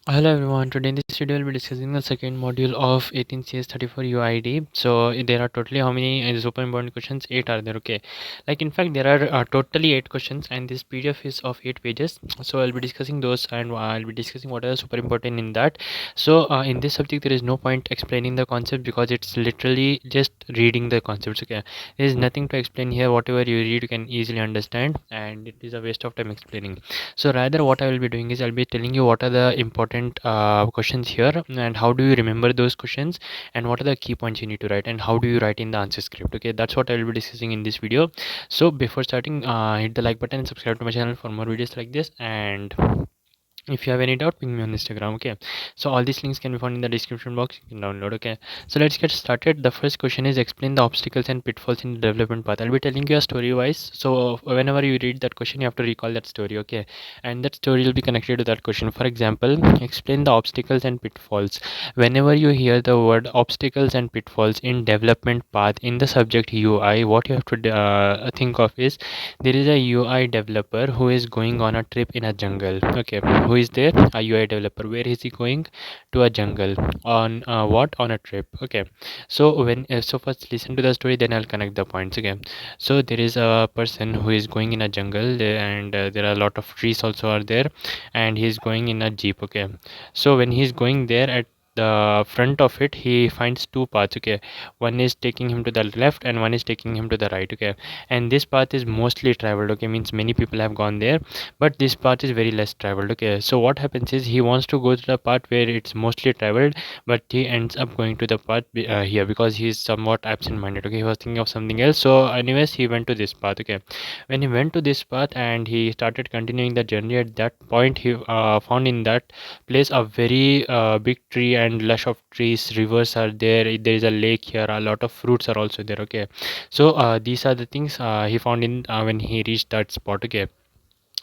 Hello everyone, today in this video we'll be discussing the second module of 18CS34 UID. So there are totally how many super important questions? 8 are there, okay. Like in fact there are totally 8 questions and this PDF is of 8 pages. So I'll be discussing those and I'll be discussing what are super important in that. So in this subject there is no point explaining the concept because it's literally just reading the concepts, okay. There is nothing to explain here. Whatever you read you can easily understand and it is a waste of time explaining. So rather what I will be doing is I'll be telling you what are the important questions here and how do you remember those questions and what are the key points you need to write and how do you write in the answer script. Okay, that's what I will be discussing in this video. So before starting, hit the like button and subscribe to my channel for more videos like this, and if you have any doubt ping me on Instagram, okay. So all these links can be found in the description box, you can download, okay. So let's get started. The first question is explain the obstacles and pitfalls in the development path. I'll be telling you a story wise, so whenever you read that question you have to recall that story, okay, and that story will be connected to that question. For example, explain the obstacles and pitfalls. Whenever you hear the word obstacles and pitfalls in development path in the subject UI, what you have to think of is there is a UI developer who is going on a trip in a jungle, okay. Who is there? A UI developer. Where is he going? To a jungle. On what? On a trip, okay. So when so first listen to the story, then I'll connect the points, okay. So there is a person who is going in a jungle and there are a lot of trees also are there and he's going in a jeep, okay. So when he's going there, at the front of it he finds two paths, okay. One is taking him to the left and one is taking him to the right, okay. And this path is mostly traveled, okay, means many people have gone there, but this path is very less traveled, okay. So what happens is he wants to go to the part where it's mostly traveled, but he ends up going to the part here because he's somewhat absent minded, okay. He was thinking of something else, so anyways he went to this path, okay. When he went to this path and he started continuing the journey, at that point he found in that place a very big tree and lush of trees, rivers are there is a lake here, a lot of fruits are also there, okay. So these are the things he found in when he reached that spot, okay.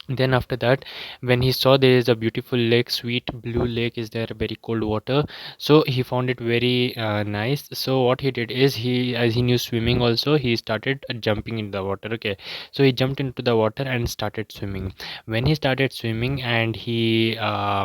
Then after that, when he saw there is a beautiful lake, sweet blue lake is there, very cold water, so he found it very nice. So what he did is, he as he knew swimming also, he started jumping into the water, okay. So he jumped into the water and started swimming. When he started swimming and he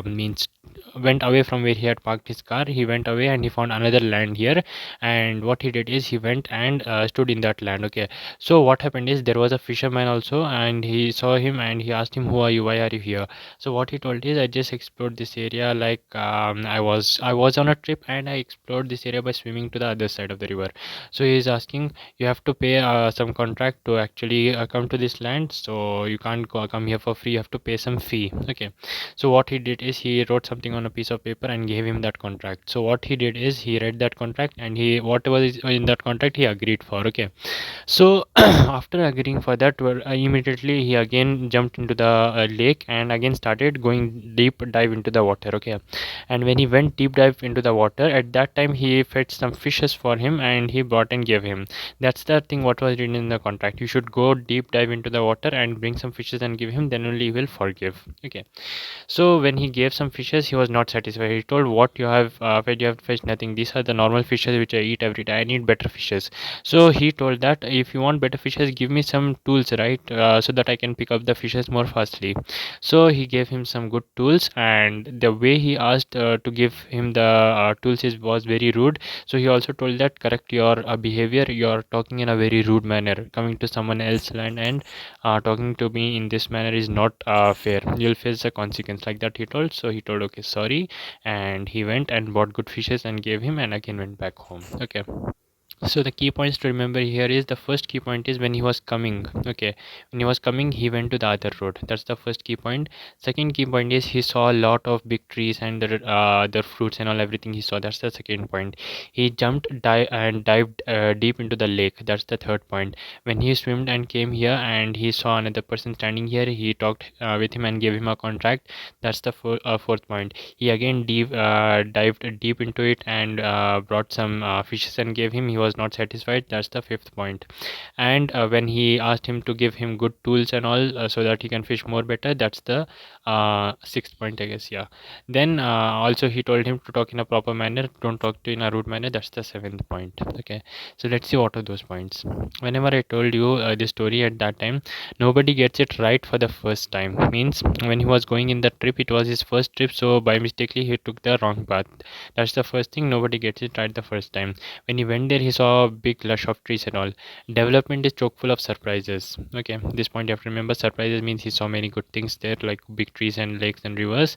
means went away from where he had parked his car, he went away and he found another land here, and what he did is he went and stood in that land, okay. So what happened is there was a fisherman also and he saw him and he asked him, who are you, why are you here? So what he told is, I just explored this area, like I was on a trip and I explored this area by swimming to the other side of the river. So he is asking, you have to pay some contract to actually come to this land, so you can't come here for free, you have to pay some fee, okay. So what he did is he wrote something on a piece of paper and gave him that contract. So what he did is he read that contract and he whatever is in that contract he agreed for, okay. So after agreeing for that, well, immediately he again jumped into the lake and again started going deep dive into the water, okay. And when he went deep dive into the water, at that time he fed some fishes for him and he brought and gave him. That's the thing what was written in the contract. You should go deep dive into the water and bring some fishes and give him, then only he will forgive, okay. So when he gave some fishes, he was not satisfied. He told, what you have fed? You have fetched nothing. These are the normal fishes which I eat every day. I need better fishes. So he told that, if you want better fishes, give me some tools, right, so that I can pick up the fishes more fastly. So he gave him some good tools, and the way he asked to give him the tools was very rude. So he also told that, correct your behavior. You are talking in a very rude manner, coming to someone else's land and talking to me in this manner is not fair. You'll face the consequence, like that he told. So he told, okay, sorry, and he went and bought good fishes and gave him and again went back home, okay. So the key points to remember here is, the first key point is when he was coming, okay. When he was coming, he went to the other road. That's the first key point. Second key point is he saw a lot of big trees and the fruits and all, everything he saw. That's the second point. He jumped and dived deep into the lake. That's the third point. When he swam and came here and he saw another person standing here, he talked with him and gave him a contract. That's the fourth point. He again dived deep into it and brought some fishes and gave him. He was was not satisfied. That's the fifth point. And when he asked him to give him good tools and all, so that he can fish more better, that's the sixth point, I guess. Yeah. Then also he told him to talk in a proper manner, don't talk to in a rude manner. That's the seventh point. Okay, so let's see what are those points. Whenever I told you this story at that time, nobody gets it right for the first time. Means when he was going in the trip, it was his first trip, so by mistakenly he took the wrong path. That's the first thing, nobody gets it right the first time. When he went there, he saw a big lush of trees and all. Development is chock full of surprises. Okay, this point you have to remember. Surprises means he saw many good things there, like big trees and lakes and rivers.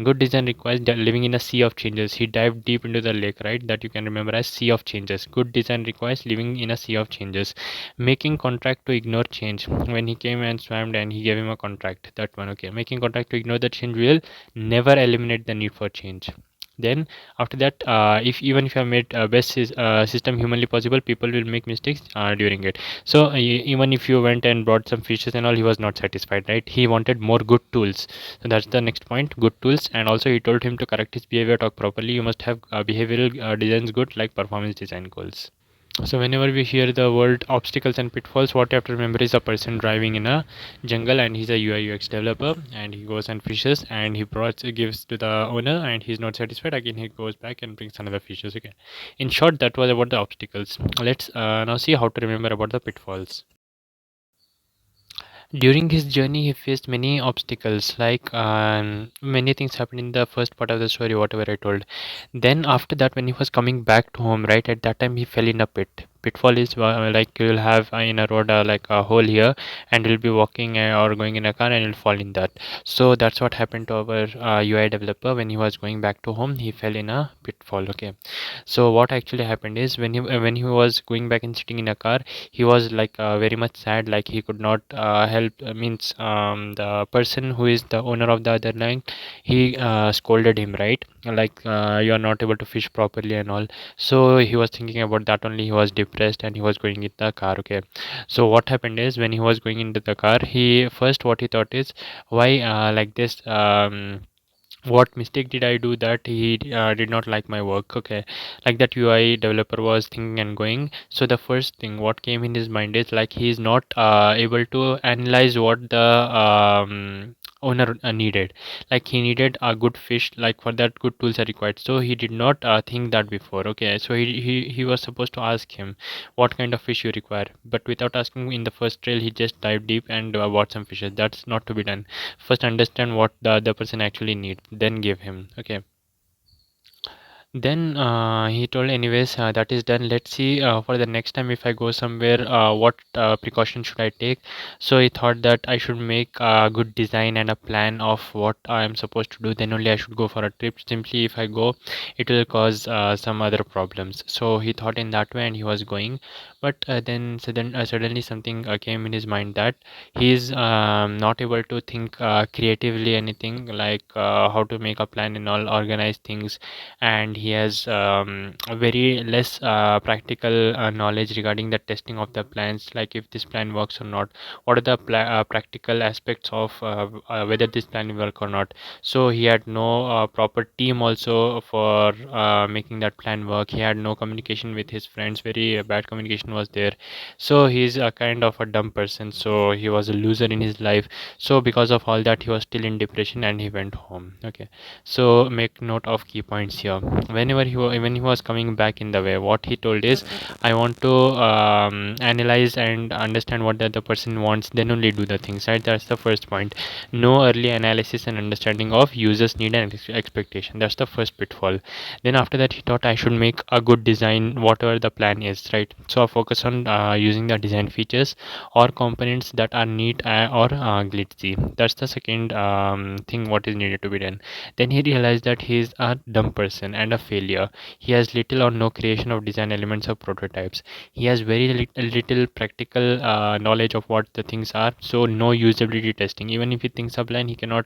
Good design requires living in a sea of changes. He dived deep into the lake, right? That you can remember as sea of changes. Good design requires living in a sea of changes. Making contract to ignore change. When he came and swam and he gave him a contract, that one. Okay, making contract to ignore the change will never eliminate the need for change. Then after that, if even if you have made best system humanly possible, people will make mistakes during it. So even if you went and brought some features and all, he was not satisfied, right? He wanted more good tools. So that's the next point, good tools. And also he told him to correct his behavior, talk properly. You must have behavioral designs good, like performance design goals. So whenever we hear the word obstacles and pitfalls, what you have to remember is a person driving in a jungle and he's a UI UX developer, and he goes and fishes and he gives to the owner and he's not satisfied. Again he goes back and brings another fishes. Okay. In short, that was about the obstacles. Let's now see how to remember about the pitfalls. During his journey, he faced many obstacles, like many things happened in the first part of the story, whatever I told. Then, after that, when he was coming back to home, right, at that time, he fell in a pit. Pitfall is like you'll have in a road like a hole here, and you'll be walking or going in a car and you'll fall in that. So, that's what happened to our UI developer. When he was going back to home, he fell in a pitfall. Okay, so what actually happened is when he was going back and sitting in a car, he was like very much sad, like he could not help means the person who is the owner of the other line, he scolded him, right? Like you are not able to fish properly and all. So he was thinking about that only. He was depressed and he was going in the car. Okay, so what happened is when he was going into the car, he first what he thought is, why like this what mistake did I do that he did not like my work? Okay, like that UI developer was thinking and going. So the first thing what came in his mind is like he is not able to analyze what the owner needed. Like he needed a good fish, like for that good tools are required. So he did not think that before. Okay, so he was supposed to ask him what kind of fish you require, but without asking in the first trail, he just dived deep and bought some fishes. That's not to be done. First understand what the other person actually needs, then give him. Okay, then he told anyways that is done. Let's see for the next time if I go somewhere what precaution should I take. So he thought that I should make a good design and a plan of what I am supposed to do, then only I should go for a trip. Simply if I go, it will cause some other problems. So he thought in that way and he was going. But then suddenly something came in his mind that he is not able to think creatively anything, like how to make a plan and all, organize things. And he has a very less practical knowledge regarding the testing of the plans, like if this plan works or not, what are the practical aspects of whether this plan will work or not. So he had no proper team also for making that plan work. He had no communication with his friends, very bad communication was there. So he's a kind of a dumb person, so he was a loser in his life. So because of all that, he was still in depression and he went home. Okay, so make note of key points here. Whenever when he was coming back in the way, what he told is, I want to analyze and understand what the other person wants, then only do the things, right? That's the first point. No early analysis and understanding of users need and expectation. That's the first pitfall. Then after that, he thought I should make a good design whatever the plan is, right? So I focus on using the design features or components that are neat or glitzy. That's the second thing what is needed to be done. Then he realized that he is a dumb person and a failure. He has little or no creation of design elements or prototypes. He has very little practical knowledge of what the things are. So no usability testing. Even if he thinks a plan, he cannot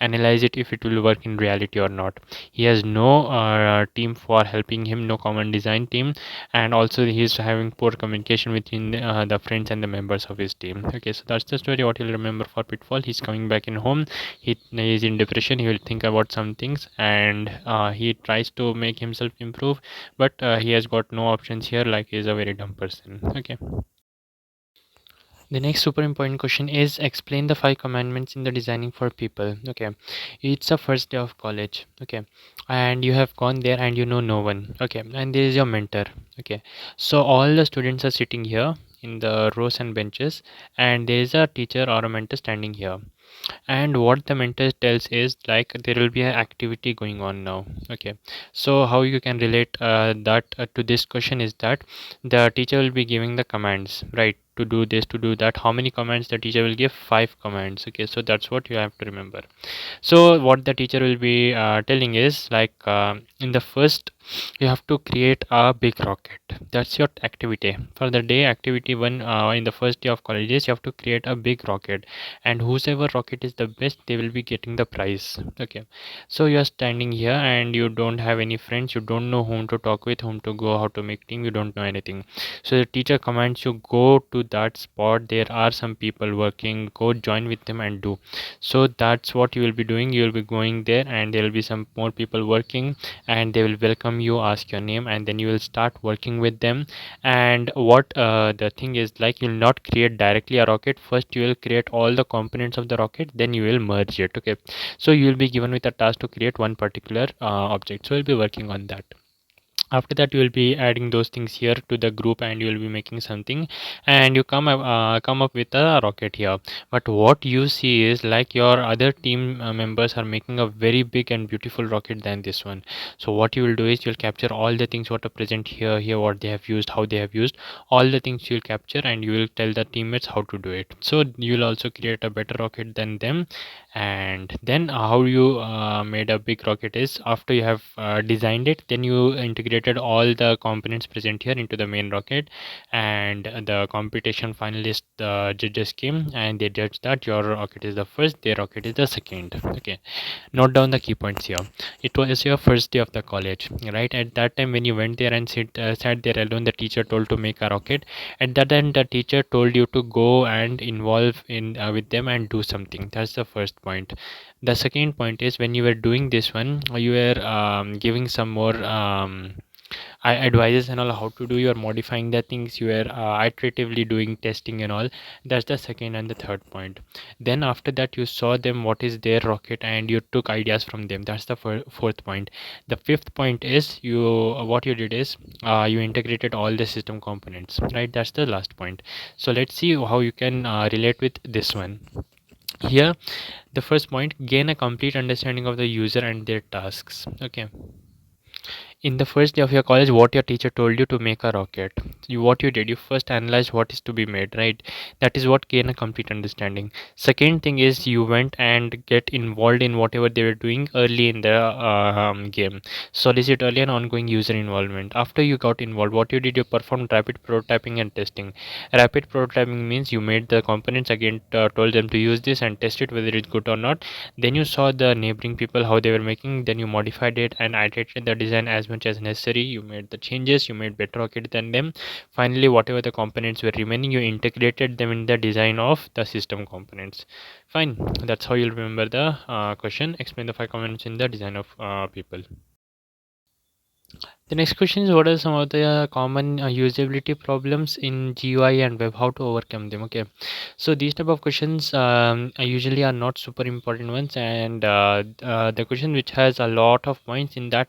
analyze it if it will work in reality or not. He has no team for helping him, no common design team, and also he is having poor communication between the friends and the members of his team. Okay, so that's the story what he'll remember for pitfall. He's coming back in home. He is in depression. He will think about some things and he tries to to make himself improve, but he has got no options here, like he is a very dumb person. Okay. The next super important question is explain the 5 commandments in the designing for people. Okay, it's the first day of college. Okay, and you have gone there and you know no one. Okay, and there is your mentor. Okay, so all the students are sitting here in the rows and benches, and there is a teacher or a mentor standing here. And what the mentor tells is like there will be an activity going on now. Okay, so how you can relate that to this question is that the teacher will be giving the commands, right, to do this, to do that. How many commands the teacher will give? 5 commands. Okay, so that's what you have to remember. So what the teacher will be telling is like in the first you have to create a big rocket. That's your activity for the day. Activity one, in the first day of colleges, you have to create a big rocket, and whosoever rocket is the best, they will be getting the prize. Okay, so you are standing here and you don't have any friends, you don't know whom to talk with, whom to go, how to make team, you don't know anything. So the teacher commands you go to that spot, there are some people working, go join with them and do. So that's what you will be doing. You will be going there and there will be some more people working, and they will welcome you, ask your name, and then you will start working with them. And what the thing is like, you'll not create directly a rocket. First you will create all the components of the rocket, then you will merge it. Okay, so you will be given with a task to create one particular object, so you'll be working on that. After that you will be adding those things here to the group and you will be making something, and you come up with a rocket here. But what you see is like your other team members are making a very big and beautiful rocket than this one. So what you will do is you'll capture all the things what are present here, what they have used, how they have used, all the things you'll capture, and you will tell the teammates how to do it. So you'll also create a better rocket than them. And then how you made a big rocket is after you have designed it, then you integrated all the components present here into the main rocket, and the competition finalist, the judges came and they judged that your rocket is the first, their rocket is the second. Okay, note down the key points here. It was your first day of the college, right? At that time when you went there and sat there alone, the teacher told to make a rocket. At that time the teacher told you to go and involve in with them and do something. That's the first point. The second point is when you were doing this one, you were giving some more advices and all how to do. You are modifying the things, you are iteratively doing testing and all. That's the second and the third point. Then after that you saw them what is their rocket and you took ideas from them. That's the fourth point. The fifth point is you what you did is you integrated all the system components, right? That's the last point. So let's see how you can relate with this one. Here the first point, gain a complete understanding of the user and their tasks. Okay, in the first day of your college, what your teacher told you to make a rocket, what you did, you first analyzed what is to be made, right? That is what gain a complete understanding. Second thing is you went and get involved in whatever they were doing early in the game. Solicit early and ongoing user involvement. After you got involved, what you did, you performed rapid prototyping and testing. Rapid prototyping means you made the components again, told them to use this and test it whether it's good or not. Then you saw the neighboring people how they were making, then you modified it and iterated the design as much as necessary. You made the changes, you made better rocket than them. Finally, whatever the components were remaining, you integrated them in the design of the system components. Fine, that's how you'll remember the question. Explain the 5 components in the design of people. The next question is what are some of the common usability problems in GUI and web, how to overcome them. Okay, so these type of questions usually are not super important ones, and the question which has a lot of points in that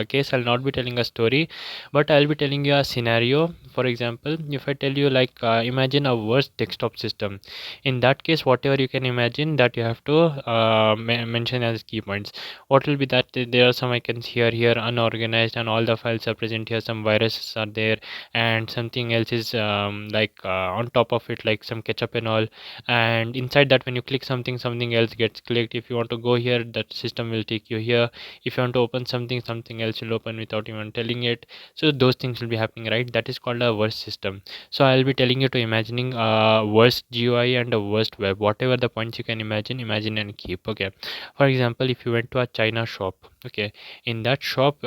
case, I'll not be telling a story, but I'll be telling you a scenario. For example, if I tell you like imagine a worst desktop system, in that case whatever you can imagine that you have to mention as key points. What will be that? There are some icons here unorganized and all the files are present here, some viruses are there, and something else is on top of it, like some ketchup and all. And inside that when you click something, something else gets clicked. If you want to go here, that system will take you here. If you want to open something, something else will open without even telling it. So those things will be happening, right? That is called a worst system. So I'll be telling you to imagining a worst GUI and a worst web. Whatever the points you can imagine and keep. Okay, for example, if you went to a China shop, Okay, in that shop,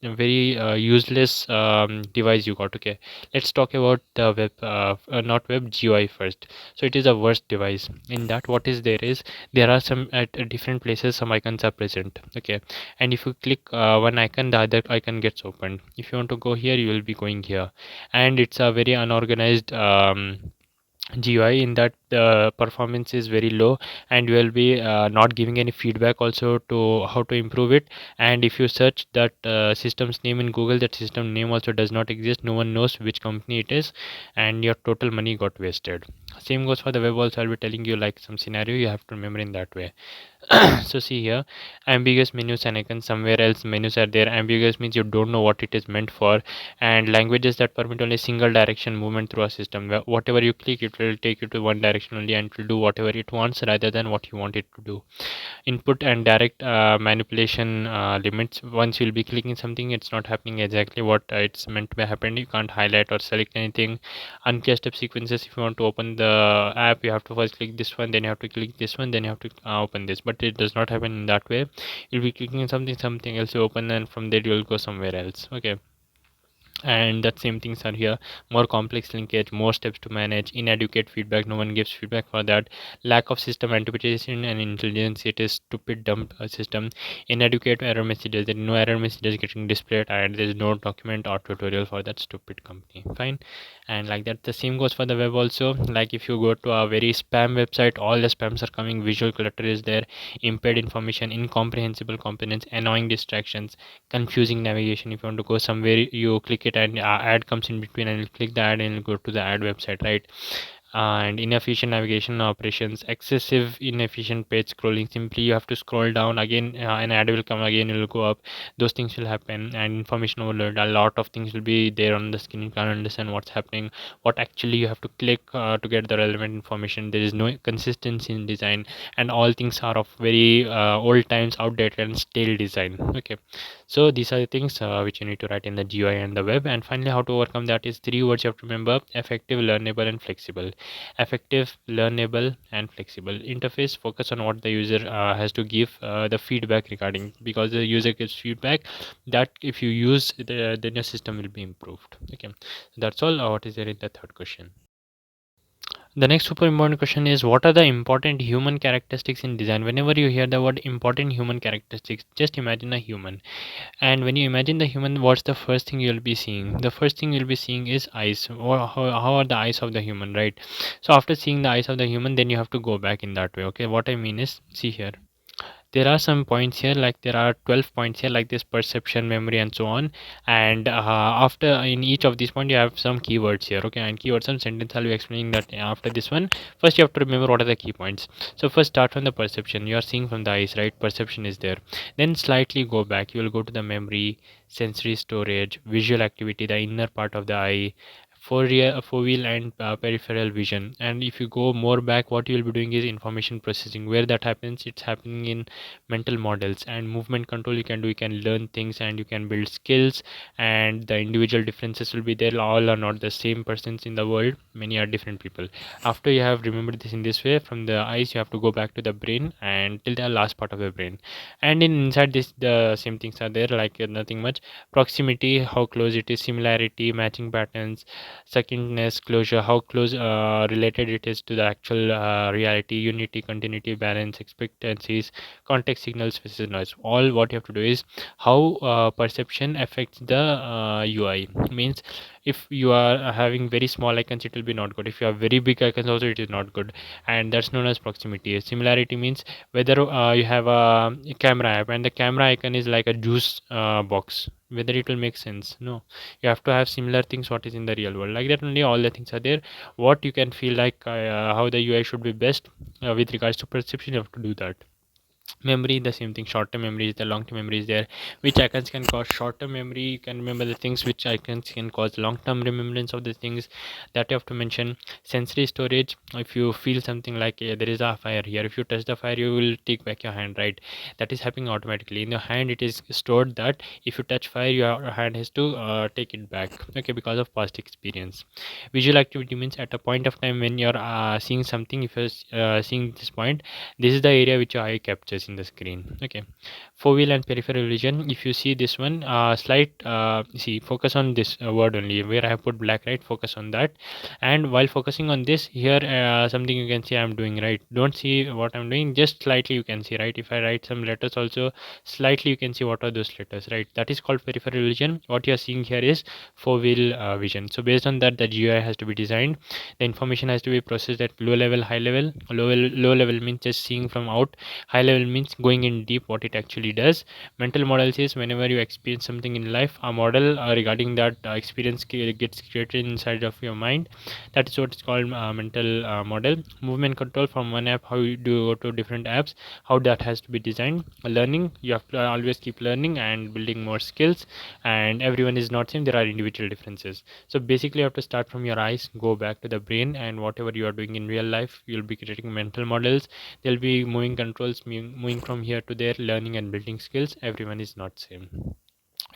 very useless device you got. Okay, let's talk about the web, not web, GUI first. So it is a worst device. In that, what is there is, there are some at different places some icons are present. Okay, and if you click one icon, the other icon gets opened. If you want to go here, you will be going here, and it's a very unorganized GUI. In that the performance is very low, and you will be not giving any feedback also to how to improve it. And if you search that system's name in Google, that system name also does not exist. No one knows which company it is, and your total money got wasted. Same goes for the web also. I'll be telling you like some scenario you have to remember in that way. So see here, ambiguous menus and icons. Somewhere else menus are there. Ambiguous means you don't know what it is meant for. And languages that permit only single direction movement through a system, whatever you click it will take you to one direction only, and it will do whatever it wants rather than what you want it to do. Input and direct manipulation limits. Once you'll be clicking something, it's not happening exactly what it's meant to be happen. You can't highlight or select anything. Unclear step sequences. If you want to open the app, you have to first click this one, then you have to click this one, then you have to open this. But it does not happen in that way. You'll be clicking something else you open, and from there you'll go somewhere else. Okay, and that same things are here. More complex linkage, more steps to manage, inadequate feedback, no one gives feedback for that. Lack of system interpretation and intelligence, it is stupid dumb system. Inadequate error messages, there is no error messages getting displayed, and there is no document or tutorial for that stupid company. Fine. And like that the same goes for the web also. Like if you go to a very spam website, all the spams are coming, visual clutter is there, impaired information, incomprehensible components, annoying distractions, confusing navigation. If you want to go somewhere, you click it and ad comes in between, and you click the ad and you go to the ad website, right? And inefficient navigation operations, excessive inefficient page scrolling. Simply you have to scroll down again, an ad will come again, it will go up. Those things will happen. And information overload, a lot of things will be there on the screen, you can't understand what's happening, what actually you have to click to get the relevant information. There is no consistency in design, and all things are of very old times, outdated and stale design. Okay, so these are the things which you need to write in the GUI and the web. And finally, how to overcome that is three words you have to remember: effective, learnable and flexible. Effective, learnable and flexible. Interface, focus on what the user has to give the feedback regarding, because the user gives feedback that if you use then your system will be improved. Okay, that's all what is there in the third question. The next super important question is, what are the important human characteristics in design? Whenever you hear the word important human characteristics, just imagine a human. And when you imagine the human, what's the first thing you'll be seeing? The first thing you'll be seeing is eyes. How are the eyes of the human, right? So after seeing the eyes of the human, then you have to go back in that way. Okay, what I mean is, see here, there are some points here, like there are 12 points here, like this: perception, memory and so on. And after in each of these points you have some keywords here. Okay, and keywords and sentence I'll be explaining that after this one. First you have to remember what are the key points. So first start from the perception. You are seeing from the eyes, right? Perception is there. Then slightly go back, you will go to the memory, sensory storage, visual activity, the inner part of the eye, foveal and peripheral vision. And if you go more back, what you will be doing is information processing. Where that happens, it's happening in mental models. And movement control you can do, you can learn things and you can build skills. And the individual differences will be there. All are not the same persons in the world, many are different people. After you have remembered this in this way, from the eyes you have to go back to the brain and till the last part of the brain. And inside this the same things are there, like nothing much. Proximity, how close it is. Similarity, matching patterns. Secondness, closure, how close related it is to the actual reality. Unity, continuity, balance, expectancies, context, signals versus noise. All what you have to do is how perception affects the UI. Means if you are having very small icons, it will be not good. If you have very big icons also, it is not good. And that's known as proximity. Similarity means whether you have a camera app and the camera icon is like a juice box, whether it will make sense. No, you have to have similar things what is in the real world. Like that only all the things are there. What you can feel like how the UI should be best with regards to perception, you have to do that. Memory, the same thing. Short term memory is there, long term memory is there. Which icons can cause short term memory, you can remember the things. Which icons can cause long term remembrance of the things, that you have to mention. Sensory storage, if you feel something like there is a fire here, if you touch the fire you will take back your hand, right? That is happening automatically in your hand. It is stored that if you touch fire your hand has to take it back. Okay, because of past experience. Visual activity means at a point of time when you're seeing something, if you're seeing this point, this is the area which your eye captures. in the screen. Okay, foveal and peripheral vision. If you see this one, slight see, focus on this word only where I have put black, right? Focus on that. And while focusing on this here, something you can see I'm doing, right? Don't see what I'm doing, just slightly you can see, right? If I write some letters also, slightly you can see what are those letters, right? That is called peripheral vision. What you are seeing here is foveal vision. So based on that, the GUI has to be designed. The information has to be processed at low level, high level. Low level means just seeing from out. High level means going in deep what it actually does. Mental models is whenever you experience something in life, a model regarding that experience gets created inside of your mind. That is what is called mental model. Movement control from one app, how you do go to different apps, how that has to be designed. Learning, you have to always keep learning and building more skills, and everyone is not same, there are individual differences. So basically you have to start from your eyes, go back to the brain, and whatever you are doing in real life, you'll be creating mental models. There'll be moving controls, moving from here to there, learning and building skills. Everyone is not same.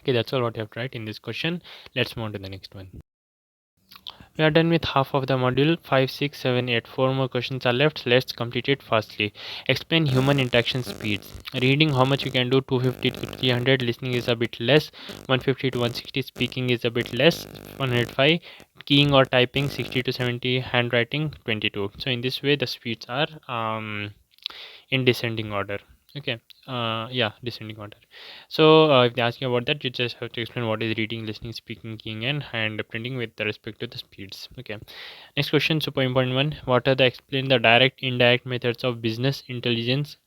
Okay, that's all what you have to write in this question. Let's move on to the next one. We are done with half of the module. 5, 6, 7, 8. 4 more questions are left. Let's complete it fastly. Explain human interaction speeds. Reading, how much you can do? 250 to 300. Listening is a bit less. 150 to 160. Speaking is a bit less. 105. Keying or typing, 60 to 70. Handwriting, 22. So in this way the speeds are in descending order. Okay, yeah, descending order. So if they ask you about that, you just have to explain what is reading, listening, speaking, keying, and hand printing with respect to the speeds. Okay, next question, super important one. What are the explain the direct, indirect methods of business intelligence,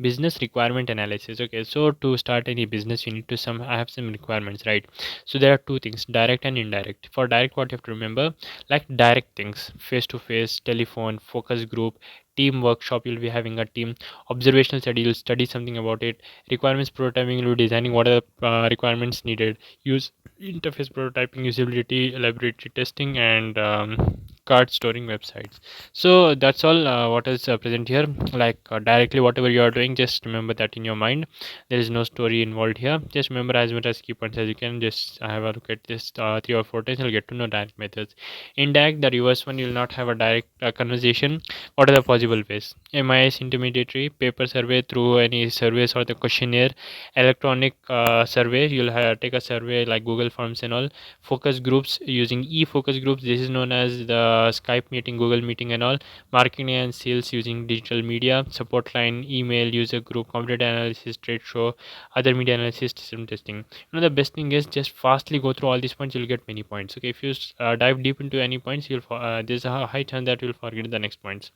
business requirement analysis? Okay, so to start any business you need to I have some requirements, right? So there are two things, direct and indirect. For direct, what you have to remember, like direct things, face to face, telephone, focus group, team workshop, you'll be having a team. Observational study, you'll study something about it. Requirements prototyping, you'll be designing what are the requirements needed. Use interface prototyping, usability, laboratory testing, and card storing websites. So that's all what is present here. Like directly whatever you are doing, just remember that in your mind. There is no story involved here. Just remember as much as key points as you can. Just have a look at this 3 or 4 times, you'll get to know direct methods. Indirect, the reverse one, you'll not have a direct conversation. What are the possible ways? MIS intermediary, paper survey through any surveys or the questionnaire, electronic survey, you'll take a survey like Google Forms and all. Focus groups using e-focus groups, this is known as the Skype meeting, Google meeting and all. Marketing and sales using digital media, support line, email, user group, computer analysis, trade show, other media analysis, system testing. The best thing is just fastly go through all these points, you'll get many points. Okay, if you dive deep into any points, you'll there's a high chance that you'll forget the next points.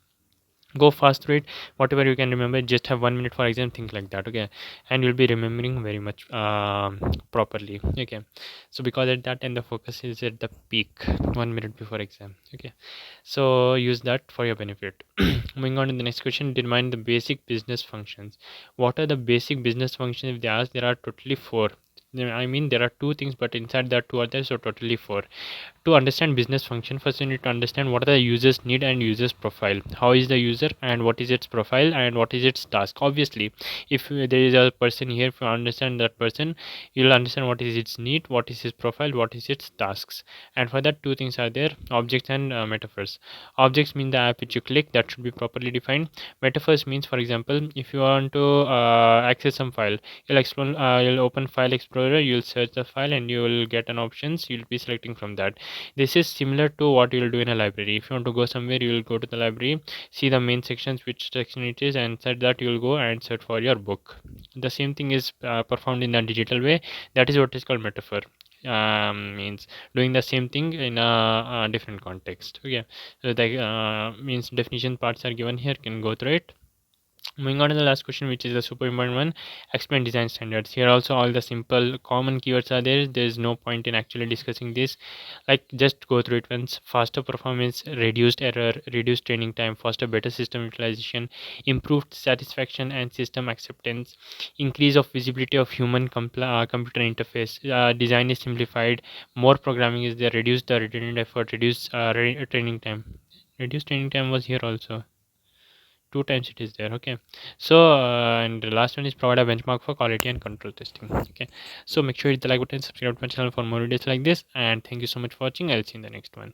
Go fast through it, whatever you can remember, just have 1 minute for exam, think like that. Okay, and you'll be remembering very much properly. Okay, so because at that time the focus is at the peak, 1 minute before exam. Okay, so use that for your benefit. Moving on to the next question, determine the basic business functions. What are the basic business functions? If they ask, there are totally 4. I mean, there are 2 things, but inside there are 2 others, so totally 4. To understand business function, first you need to understand what are the users need and users profile. How is the user and what is its profile and what is its task? Obviously, if there is a person here, if you understand that person, you'll understand what is its need, what is his profile, what is its tasks. And for that, 2 things are there, objects and metaphors. Objects mean the app which you click, that should be properly defined. Metaphors means, for example, if you want to access some file, you'll open file explorer, you'll search the file and you will get an options, you'll be selecting from that. This is similar to what you will do in a library. If you want to go somewhere, you will go to the library, see the main sections, which section it is, and inside that you will go and search for your book. The same thing is performed in a digital way. That is what is called metaphor. Means doing the same thing in a different context. Okay, so the means definition parts are given here, can go through it. Moving on to the last question, which is the super important one, explain design standards. Here also all the simple common keywords are there. There is no point in actually discussing this. Like just go through it once. Faster performance, reduced error, reduced training time, faster better system utilization, improved satisfaction and system acceptance, increase of visibility of human computer interface, design is simplified, more programming is there, reduce the redundant effort, reduce training time. Reduced training time was here also, 2 times it is there. Okay, so and the last one is provide a benchmark for quality and control testing. Okay, so make sure you hit the like button, subscribe to my channel for more videos like this, and thank you so much for watching. I'll see you in the next one.